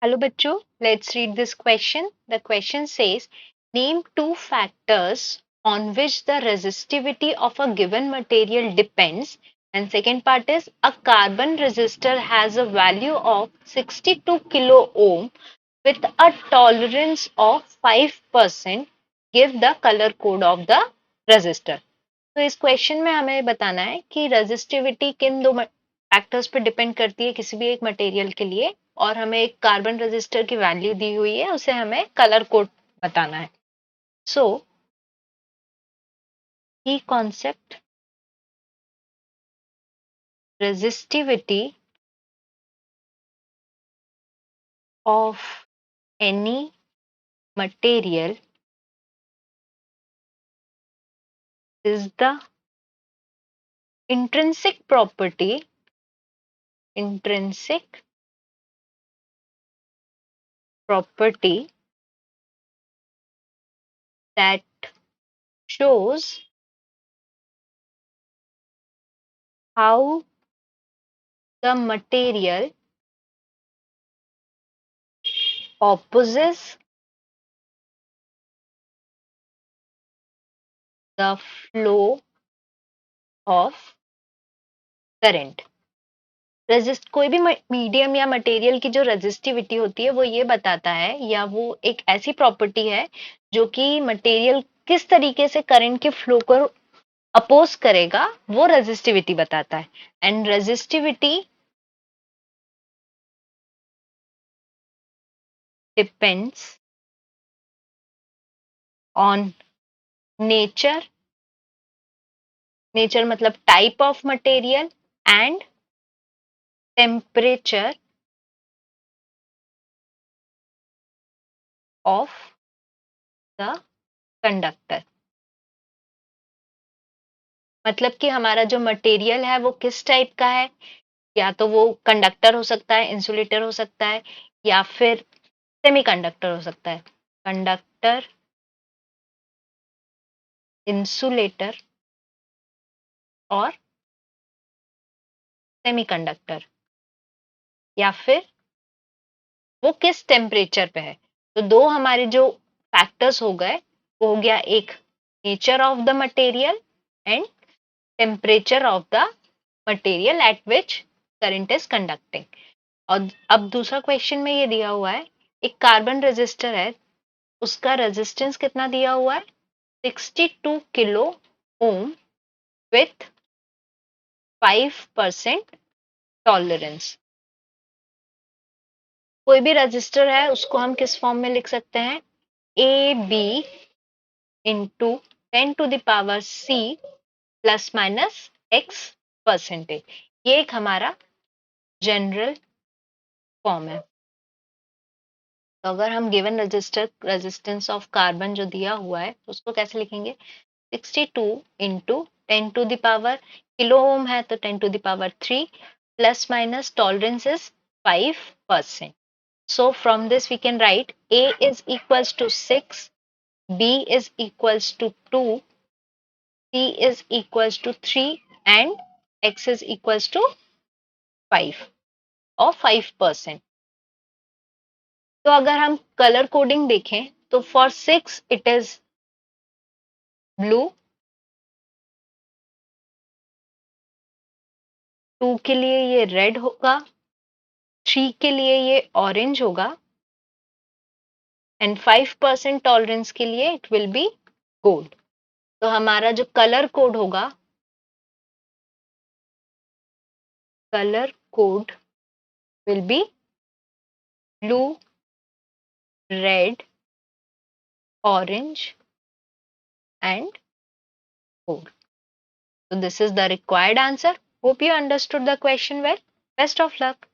Hello bachcho, let's read this question. The question says, name two factors on which the resistivity of a given material depends. And second part is, a carbon resistor has a value of 62 kilo ohm with a tolerance of 5%. Give the color code of the resistor. तो इस question में हमें बताना है कि resistivity किन दो factors पर डिपेंड करती है किसी भी एक मटेरियल के लिए, और हमें एक कार्बन रेजिस्टर की वैल्यू दी हुई है, उसे हमें कलर कोड बताना है. सो की concept, resistivity of any material is the intrinsic property intrinsic property that shows how the material opposes the flow of current. Resist कोई भी मीडियम या मटेरियल की जो रेजिस्टिविटी होती है वो ये बताता है, या वो एक ऐसी प्रॉपर्टी है जो कि मटेरियल किस तरीके से करंट के फ्लो को अपोज करेगा, वो रेजिस्टिविटी बताता है. And resistivity depends on nature, nature मतलब type of material, and temperature of the conductor. मतलब कि हमारा जो मटेरियल है वो किस टाइप का है, या तो वो कंडक्टर हो सकता है, इंसुलेटर हो सकता है, या फिर सेमीकंडक्टर हो सकता है. कंडक्टर, इंसुलेटर और सेमीकंडक्टर, या फिर वो किस टेम्परेचर पे है. तो दो हमारे जो फैक्टर्स हो गए, वो हो गया एक nature of the material and temperature of the material at which current is conducting. और अब दूसरा क्वेश्चन में ये दिया हुआ है, एक कार्बन रेजिस्टर है, उसका रेजिस्टेंस कितना दिया हुआ है, 62 किलो ओम विथ 5% टॉलरेंस. कोई भी रजिस्टर है उसको हम किस फॉर्म में लिख सकते हैं, A B into 10⁻C plus minus x percentage. ये एक हमारा जनरल फॉर्म है. तो अगर हम given register resistance of carbon जो दिया हुआ है उसको कैसे लिखेंगे, 62 इंटू 10⁻, किलो ओम है तो 10⁻³ plus minus tolerance is 5%. So from this we can write A is equals to 6, B is equals to 2, C is equals to 3 and X is equals to 5 or 5%. तो अगर हम colour coding देखें तो for 6 it is blue, 2 के लिए ये red होगा, 3 के लिए ये ऑरेंज होगा, एंड 5% टॉलरेंस के लिए इट विल बी गोल्ड. तो हमारा जो कलर कोड होगा, colour code will be blue, red, orange and gold. So this is the required answer. Hope you understood the question well. Best of luck.